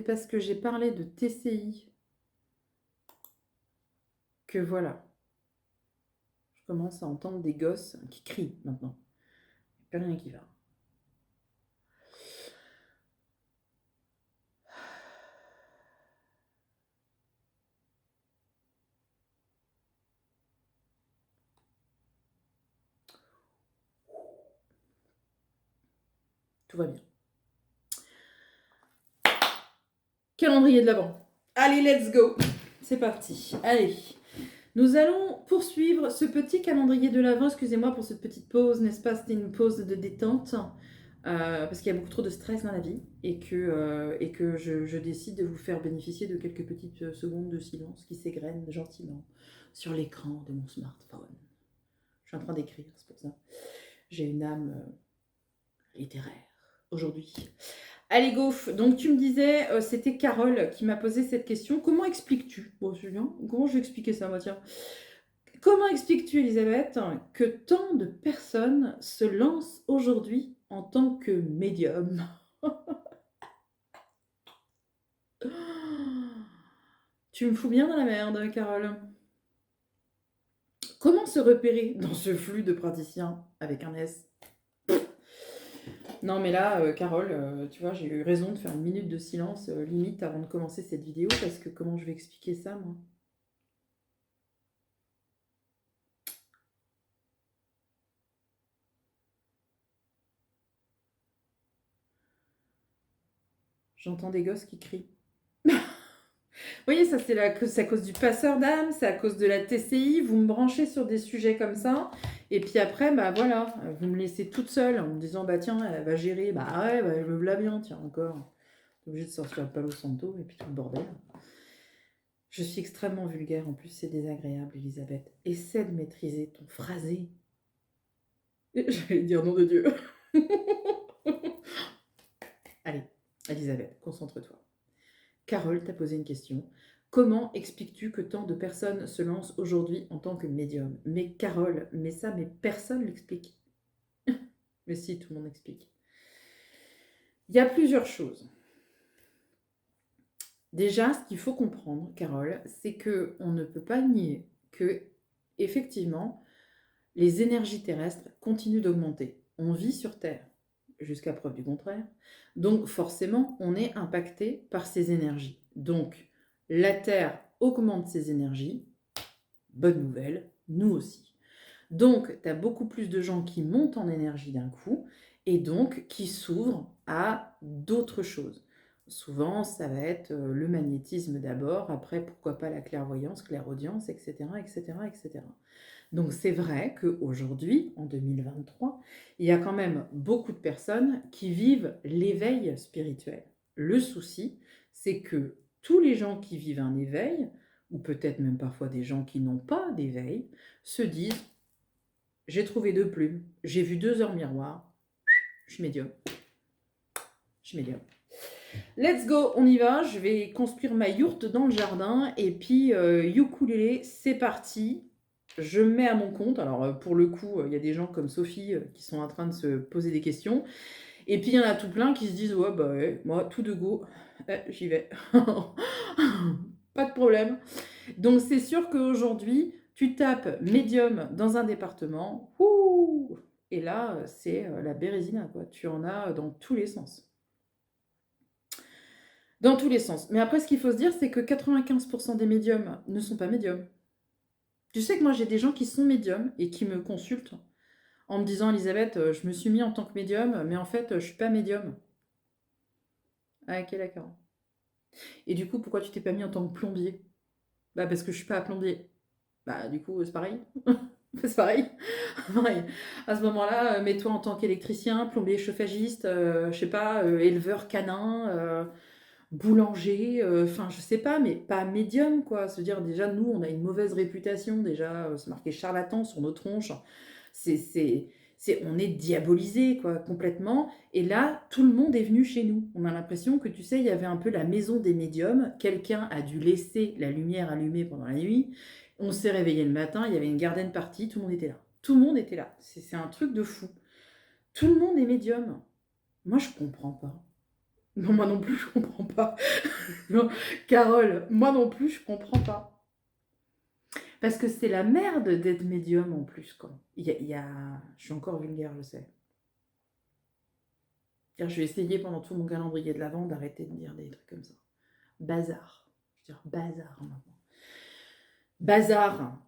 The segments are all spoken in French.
parce que j'ai parlé de TCI que voilà, je commence à entendre des gosses qui crient maintenant. Il n'y a plus rien qui va. Tout va bien. Calendrier de l'Avent. Allez, let's go. C'est parti. Allez. Nous allons poursuivre ce petit calendrier de l'Avent. Excusez-moi pour cette petite pause, n'est-ce pas? C'était une pause de détente. Parce qu'il y a beaucoup trop de stress dans la vie et que je décide de vous faire bénéficier de quelques petites secondes de silence qui s'égrènent gentiment sur l'écran de mon smartphone. Je suis en train d'écrire, c'est pour ça. J'ai une âme littéraire aujourd'hui. Allez, go. Donc, tu me disais, c'était Carole qui m'a posé cette question. Comment expliques-tu? Bon, Julien, comment je vais expliquer ça, moi, tiens. Comment expliques-tu, Elisabeth, que tant de personnes se lancent aujourd'hui en tant que médium? Tu me fous bien dans la merde, Carole. Comment se repérer dans ce flux de praticiens avec un S? Non mais là, Carole, tu vois, j'ai eu raison de faire une minute de silence limite avant de commencer cette vidéo parce que comment je vais expliquer ça, moi? J'entends des gosses qui crient. Vous voyez, ça c'est à cause du passeur d'âme, c'est à cause de la TCI, vous me branchez sur des sujets comme ça, et puis après, bah voilà, vous me laissez toute seule en me disant, bah tiens, elle va gérer, bah ouais, bah, je me la bien, tiens, encore. T'es obligé de sortir le Palo Santo, et puis tout le bordel. Je suis extrêmement vulgaire, en plus c'est désagréable, Elisabeth. Essaie de maîtriser ton phrasé. J'allais dire nom de Dieu. Allez, Elisabeth, concentre-toi. Carole t'a posé une question. Comment expliques-tu que tant de personnes se lancent aujourd'hui en tant que médium? Mais Carole, mais ça, mais personne l'explique. Mais si, tout le monde explique. Il y a plusieurs choses. Déjà, ce qu'il faut comprendre, Carole, c'est que on ne peut pas nier que, effectivement, les énergies terrestres continuent d'augmenter. On vit sur Terre, jusqu'à preuve du contraire. Donc, forcément, on est impacté par ces énergies. Donc, la Terre augmente ses énergies. Bonne nouvelle, nous aussi. Donc, tu as beaucoup plus de gens qui montent en énergie d'un coup et donc qui s'ouvrent à d'autres choses. Souvent, ça va être le magnétisme d'abord, après pourquoi pas la clairvoyance, clairaudience, etc., etc., etc. Donc c'est vrai qu'aujourd'hui, en 2023, il y a quand même beaucoup de personnes qui vivent l'éveil spirituel. Le souci, c'est que tous les gens qui vivent un éveil, ou peut-être même parfois des gens qui n'ont pas d'éveil, se disent « j'ai trouvé 2 plumes, j'ai vu 2 heures miroir, je suis médium. Je suis médium. » Let's go, on y va, je vais construire ma yourte dans le jardin, et puis ukulélé, c'est parti. Je me mets à mon compte. Alors, pour le coup, il y a des gens comme Sophie qui sont en train de se poser des questions. Et puis, il y en a tout plein qui se disent « Ouais, bah ouais, moi, tout de go, j'y vais. » Pas de problème. Donc, c'est sûr qu'aujourd'hui, tu tapes médium dans un département. Ouh, et là, c'est la bérésina, quoi. Tu en as dans tous les sens. Dans tous les sens. Mais après, ce qu'il faut se dire, c'est que 95% des médiums ne sont pas médiums. Tu sais que moi, j'ai des gens qui sont médiums et qui me consultent en me disant, Elisabeth, je me suis mis en tant que médium, mais en fait, je suis pas médium. Ah, ok, d'accord. Et du coup, pourquoi tu t'es pas mis en tant que plombier? Bah, parce que je suis pas plombier. Bah, du coup, c'est pareil. C'est pareil. Pareil. À ce moment-là, mets-toi en tant qu'électricien, plombier chauffagiste, je sais pas, éleveur canin, boulanger, enfin, je sais pas, mais pas médium, quoi. Se dire, déjà, nous, on a une mauvaise réputation, déjà, c'est marqué charlatan sur nos tronches. On est diabolisé, quoi, complètement. Et là, tout le monde est venu chez nous. On a l'impression que, tu sais, il y avait un peu la maison des médiums. Quelqu'un a dû laisser la lumière allumée pendant la nuit. On s'est réveillé le matin, il y avait une garden party, tout le monde était là. Tout le monde était là. C'est un truc de fou. Tout le monde est médium. Moi, je comprends pas. Non, moi non plus, je comprends pas. Non, Carole, moi non plus, je comprends pas. Parce que c'est la merde d'être médium en plus, quoi. Je suis encore vulgaire, je sais. Car je vais essayer pendant tout mon calendrier de l'Avent d'arrêter de dire des trucs comme ça. Bazar. Je veux dire bazar maintenant. Bazar.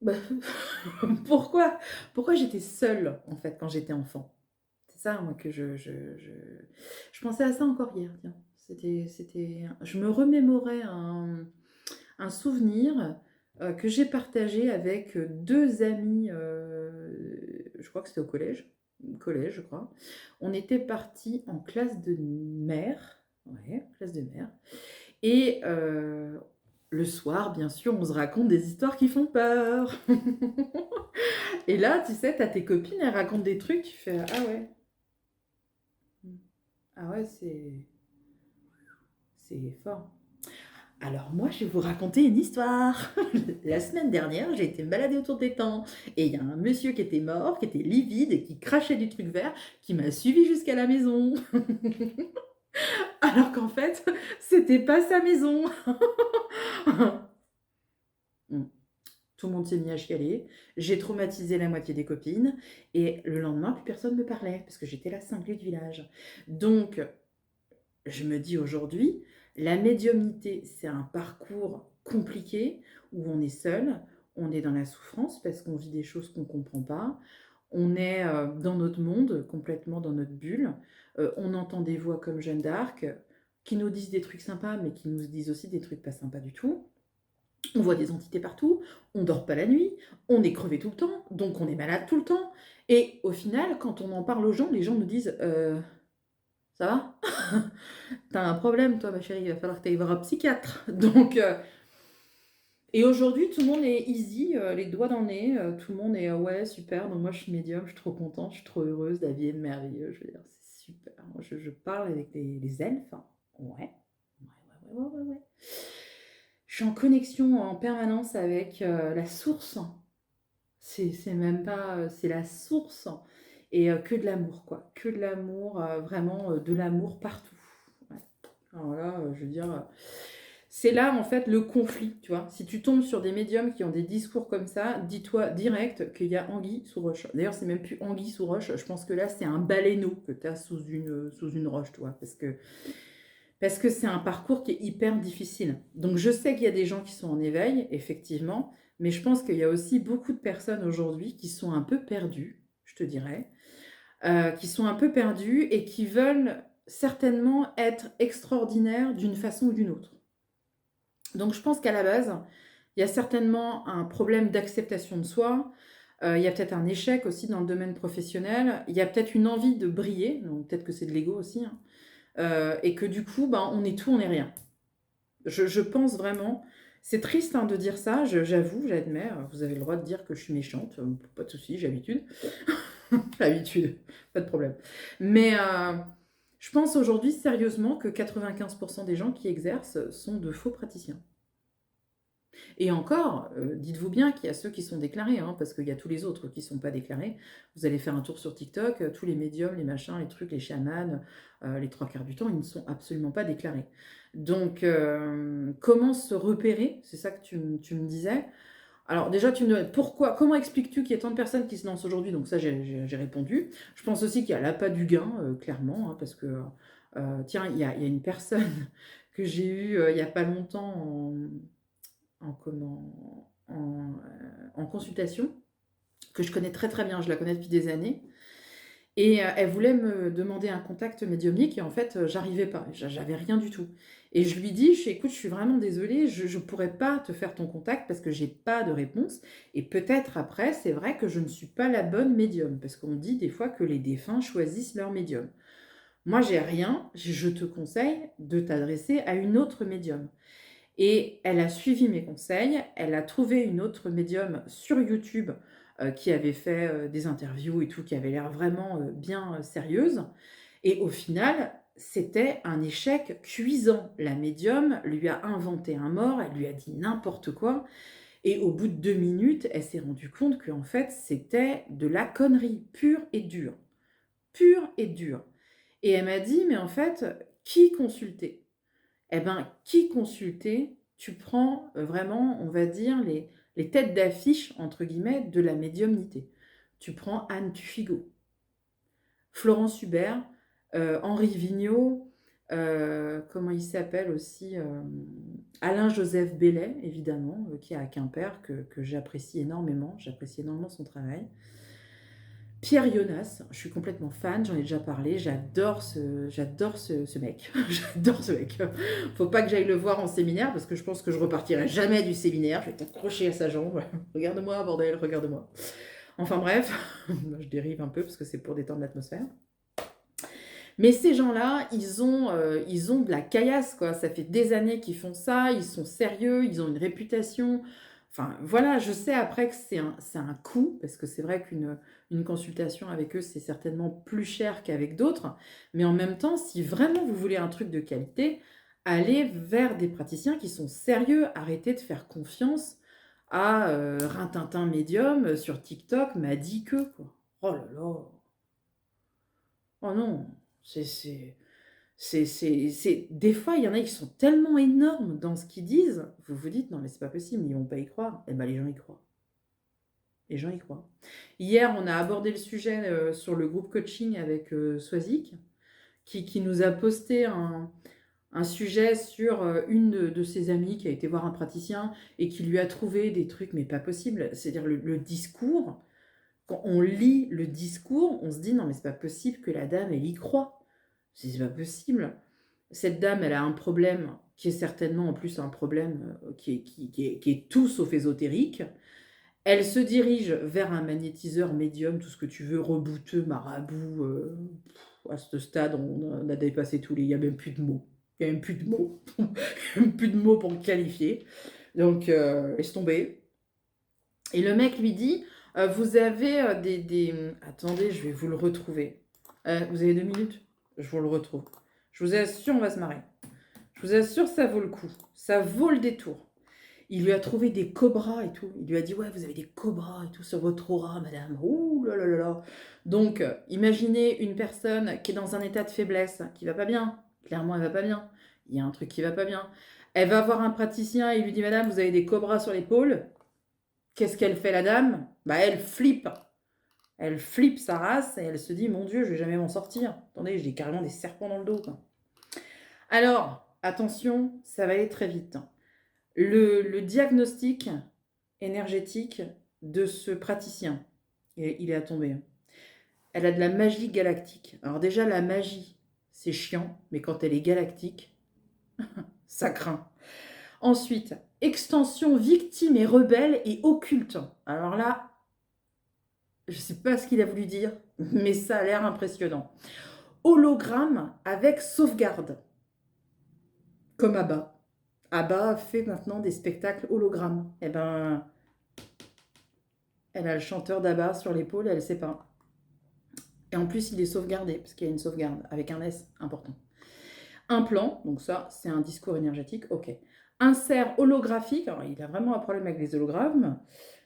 Bah, pourquoi j'étais seule, en fait, quand j'étais enfant? C'est ça, moi, que je pensais à ça encore hier, tiens. Je me remémorais un souvenir que j'ai partagé avec deux amis, je crois que c'était au collège, je crois. On était partis en classe de mère, ouais, classe de mère, et le soir, bien sûr, on se raconte des histoires qui font peur. Et là, tu sais, t'as tes copines, elles racontent des trucs, tu fais ah ouais, ah ouais, c'est fort. Alors moi, je vais vous raconter une histoire. La semaine dernière, j'ai été me balader autour des temps et il y a un monsieur qui était mort, qui était livide et qui crachait du truc vert, qui m'a suivi jusqu'à la maison. Alors qu'en fait, c'était pas sa maison. Mm. Tout le monde s'est mis à chialer. J'ai traumatisé la moitié des copines et le lendemain, plus personne ne me parlait parce que j'étais la cinglée du village. Donc, je me dis aujourd'hui, la médiumnité, c'est un parcours compliqué où on est seul, on est dans la souffrance parce qu'on vit des choses qu'on ne comprend pas, on est dans notre monde, complètement dans notre bulle, on entend des voix comme Jeanne d'Arc qui nous disent des trucs sympas mais qui nous disent aussi des trucs pas sympas du tout. On voit des entités partout, on dort pas la nuit, on est crevé tout le temps, donc on est malade tout le temps. Et au final, quand on en parle aux gens, les gens nous disent ça va? T'as un problème, toi, ma chérie, il va falloir que tu ailles voir un psychiatre. Donc, et aujourd'hui, tout le monde est easy, les doigts dans le nez, tout le monde est ouais, super, donc moi je suis médium, je suis trop contente, je suis trop heureuse, la vie est merveilleuse, je veux dire, c'est super. Moi, je parle avec les elfes, hein. Ouais, ouais. Je suis en connexion en permanence avec la source. C'est même pas, c'est la source. Et que de l'amour, quoi. Que de l'amour, vraiment de l'amour partout. Ouais. Alors là, je veux dire, c'est là en fait le conflit, tu vois. Si tu tombes sur des médiums qui ont des discours comme ça, dis-toi direct qu'il y a anguille sous roche. D'ailleurs, c'est même plus anguille sous roche, je pense que là, c'est un baleineau que tu as sous une roche, tu vois. Parce que c'est un parcours qui est hyper difficile. Donc je sais qu'il y a des gens qui sont en éveil, effectivement, mais je pense qu'il y a aussi beaucoup de personnes aujourd'hui qui sont un peu perdues, je te dirais, qui sont un peu perdues et qui veulent certainement être extraordinaires d'une façon ou d'une autre. Donc je pense qu'à la base, il y a certainement un problème d'acceptation de soi, il y a peut-être un échec aussi dans le domaine professionnel, il y a peut-être une envie de briller, donc peut-être que c'est de l'ego aussi, hein, et que du coup, ben, on est tout, on est rien. Je pense vraiment, c'est triste hein, de dire ça, j'avoue, j'admets, vous avez le droit de dire que je suis méchante, pas de souci, j'ai l'habitude. L'habitude, pas de problème. Mais je pense aujourd'hui sérieusement que 95% des gens qui exercent sont de faux praticiens. Et encore, dites-vous bien qu'il y a ceux qui sont déclarés, hein, parce qu'il y a tous les autres qui ne sont pas déclarés. Vous allez faire un tour sur TikTok, tous les médiums, les machins, les trucs, les chamans, les trois quarts du temps, ils ne sont absolument pas déclarés. Donc, comment se repérer? C'est ça que tu me disais. Alors déjà, tu me demandes comment expliques-tu qu'il y ait tant de personnes qui se lancent aujourd'hui? Donc ça, j'ai répondu. Je pense aussi qu'il y a l'appât du gain, clairement, hein, parce que, tiens, il y a une personne que j'ai eue il n'y a pas longtemps en consultation, que je connais très très bien, je la connais depuis des années. Et elle voulait me demander un contact médiumnique et en fait, j'arrivais pas, j'avais rien du tout. Et je lui dis, écoute, je suis vraiment désolée, je ne pourrais pas te faire ton contact parce que j'ai pas de réponse. Et peut-être après, c'est vrai que je ne suis pas la bonne médium, parce qu'on dit des fois que les défunts choisissent leur médium. Moi, j'ai rien, je te conseille de t'adresser à une autre médium. Et elle a suivi mes conseils, elle a trouvé une autre médium sur YouTube qui avait fait des interviews et tout, qui avait l'air vraiment bien sérieuse. Et au final, c'était un échec cuisant. La médium lui a inventé un mort, elle lui a dit n'importe quoi. Et au bout de 2 minutes, elle s'est rendue compte qu'en fait, c'était de la connerie pure et dure. Pure et dure. Et elle m'a dit: «Mais en fait, qui consulter?» Eh ben, qui consulter? Tu prends, vraiment, on va dire, les «têtes d'affiche» entre guillemets de la médiumnité. Tu prends Anne Tufigo, Florence Hubert, Henri Vigneault, comment il s'appelle aussi? Alain-Joseph Bellet, évidemment, qui est à Quimper, que j'apprécie énormément son travail. Pierre Jonas, je suis complètement fan, j'en ai déjà parlé, j'adore ce mec. J'adore ce mec. Faut pas que j'aille le voir en séminaire parce que je pense que je repartirai jamais du séminaire. Je vais t'accrocher à sa jambe. Regarde-moi, bordel, regarde-moi. Enfin bref, je dérive un peu parce que c'est pour détendre l'atmosphère. Mais ces gens-là, ils ont de la caillasse, quoi. Ça fait des années qu'ils font ça, ils sont sérieux, ils ont une réputation. Enfin, voilà, je sais après que c'est un coût, parce que c'est vrai qu'une consultation avec eux, c'est certainement plus cher qu'avec d'autres. Mais en même temps, si vraiment vous voulez un truc de qualité, allez vers des praticiens qui sont sérieux. Arrêtez de faire confiance à Rintintin Médium sur TikTok m'a dit que, quoi. Oh là là. Oh non, c'est c'est des fois, il y en a qui sont tellement énormes dans ce qu'ils disent, vous vous dites: «Non mais c'est pas possible, ils vont pas y croire». Eh ben, les gens y croient. Les gens y croient. Hier, on a abordé le sujet, sur le groupe coaching avec, Swazik, qui nous a posté un sujet sur, une de ses amies qui a été voir un praticien et qui lui a trouvé des trucs, mais pas possible. C'est-à-dire le discours, quand on lit le discours, on se dit: «Non mais c'est pas possible que la dame, elle y croit. C'est pas possible». Cette dame, elle a un problème qui est certainement en plus un problème, qui est tout sauf ésotérique. Elle se dirige vers un magnétiseur médium, tout ce que tu veux, rebouteux, marabout, à ce stade, on a dépassé tous les il y a même plus de mots. Il y a même plus de mots. Il y a même plus de mots pour le qualifier. Donc laisse tomber. Et le mec lui dit: «Vous avez, attendez, je vais vous le retrouver. Vous avez 2 minutes? Je vous le retrouve. Je vous assure, on va se marrer. Je vous assure, ça vaut le coup. Ça vaut le détour». Il lui a trouvé des cobras et tout. Il lui a dit: «Ouais, vous avez des cobras et tout sur votre aura, madame. Ouh là là là là». Donc, imaginez une personne qui est dans un état de faiblesse, qui va pas bien. Clairement, elle va pas bien. Il y a un truc qui va pas bien. Elle va voir un praticien et il lui dit: «Madame, vous avez des cobras sur l'épaule». Qu'est-ce qu'elle fait, la dame? Bah, elle flippe. Elle flippe sa race et elle se dit: «Mon Dieu, je vais jamais m'en sortir. Attendez, j'ai carrément des serpents dans le dos, quoi». Alors, attention, ça va aller très vite. Le diagnostic énergétique de ce praticien, et il est à tomber. Elle a de la magie galactique. Alors déjà, la magie, c'est chiant, mais quand elle est galactique, ça craint. Ensuite, extension victime et rebelle et occulte. Alors là, je ne sais pas ce qu'il a voulu dire, mais ça a l'air impressionnant. Hologramme avec sauvegarde, comme Abba. Abba fait maintenant des spectacles hologrammes. Eh ben, elle a le chanteur d'Abba sur l'épaule, elle ne sait pas. Et en plus, il est sauvegardé, parce qu'il y a une sauvegarde, avec un S important. Implant, donc ça, c'est un discours énergétique, ok. Insert holographique, alors il a vraiment un problème avec les hologrammes.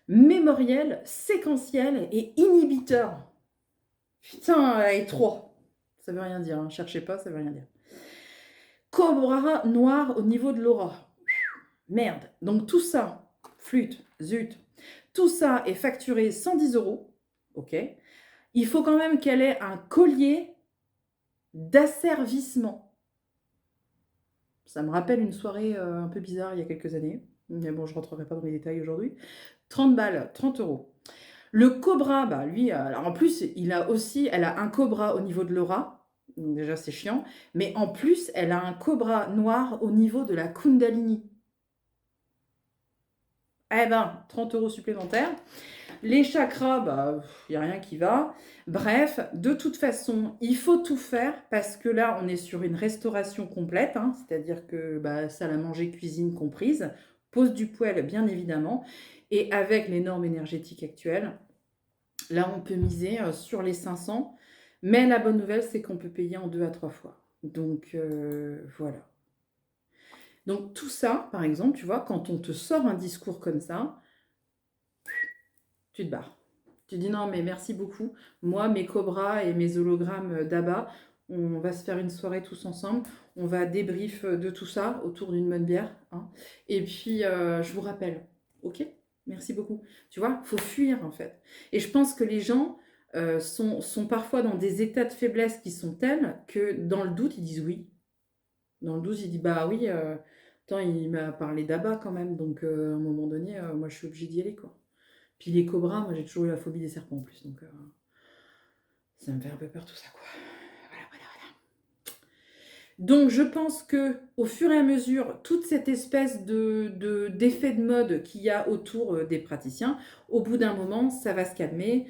Mémoriel, séquentiel et inhibiteur. Putain, et 3. Ça veut rien dire, hein. Cherchez pas, ça veut rien dire. Cobra noir au niveau de l'aura. Merde. Donc tout ça, flûte, zut, tout ça est facturé 110 €. Ok. Il faut quand même qu'elle ait un collier d'asservissement. Ça me rappelle une soirée un peu bizarre il y a quelques années. Mais bon, je ne rentrerai pas dans les détails aujourd'hui. 30 balles, 30 €. Le cobra, bah lui, alors en plus, elle a un cobra au niveau de l'aura. Donc déjà, c'est chiant. Mais en plus, elle a un cobra noir au niveau de la Kundalini. Eh ben, 30 € supplémentaires. Les chakras, bah, il n'y a rien qui va. Bref, de toute façon, il faut tout faire parce que là, on est sur une restauration complète, hein, c'est-à-dire que bah, salle à manger, cuisine comprise, pose du poêle, bien évidemment. Et avec les normes énergétiques actuelles, là, on peut miser sur les 500. Mais la bonne nouvelle, c'est qu'on peut payer en 2 à 3 fois. Donc, voilà. Donc, tout ça, par exemple, tu vois, quand on te sort un discours comme ça, tu te barres. Tu dis non, mais merci beaucoup. Moi, mes cobras et mes hologrammes d'Abba, On va se faire une soirée tous ensemble. On va débrief de tout ça autour d'une bonne bière, hein. Et puis, je vous rappelle. OK? Merci beaucoup. Tu vois, faut fuir en fait. Et je pense que les gens sont parfois dans des états de faiblesse qui sont tels que dans le doute, ils disent oui. Dans le doute, ils disent bah oui, attends, il m'a parlé d'abat quand même, donc à un moment donné, moi je suis obligée d'y aller, quoi. Puis les cobras, moi j'ai toujours eu la phobie des serpents en plus, donc ça me fait un peu peur tout ça, quoi. Voilà, voilà, voilà. Donc je pense que au fur et à mesure, toute cette espèce d'effet de mode qu'il y a autour des praticiens, au bout d'un moment, ça va se calmer,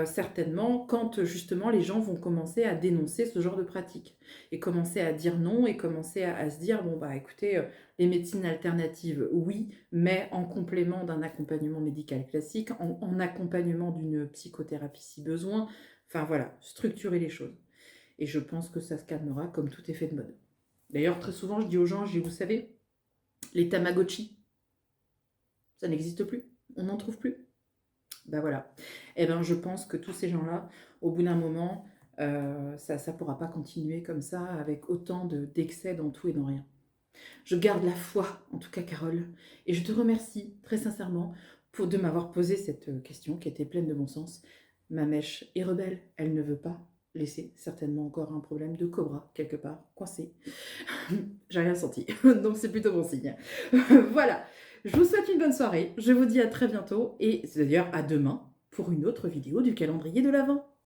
certainement, quand justement les gens vont commencer à dénoncer ce genre de pratique et commencer à dire non et commencer à se dire, bon bah écoutez, les médecines alternatives, oui, mais en complément d'un accompagnement médical classique, en accompagnement d'une psychothérapie si besoin, enfin voilà, structurer les choses. Et je pense que ça se calmera comme tout effet de mode. D'ailleurs, très souvent, je dis aux gens, je dis, vous savez, les Tamagotchi, ça n'existe plus. On n'en trouve plus. Ben voilà. Eh ben, je pense que tous ces gens-là, au bout d'un moment, ça ne pourra pas continuer comme ça, avec autant d'excès dans tout et dans rien. Je garde la foi, en tout cas, Carole. Et je te remercie très sincèrement de m'avoir posé cette question qui était pleine de bon sens. Ma mèche est rebelle, elle ne veut pas laisser certainement encore un problème de cobra quelque part, coincé. J'ai rien senti, donc c'est plutôt bon signe. Voilà, je vous souhaite une bonne soirée, je vous dis à très bientôt, et c'est d'ailleurs à demain pour une autre vidéo du calendrier de l'Avent.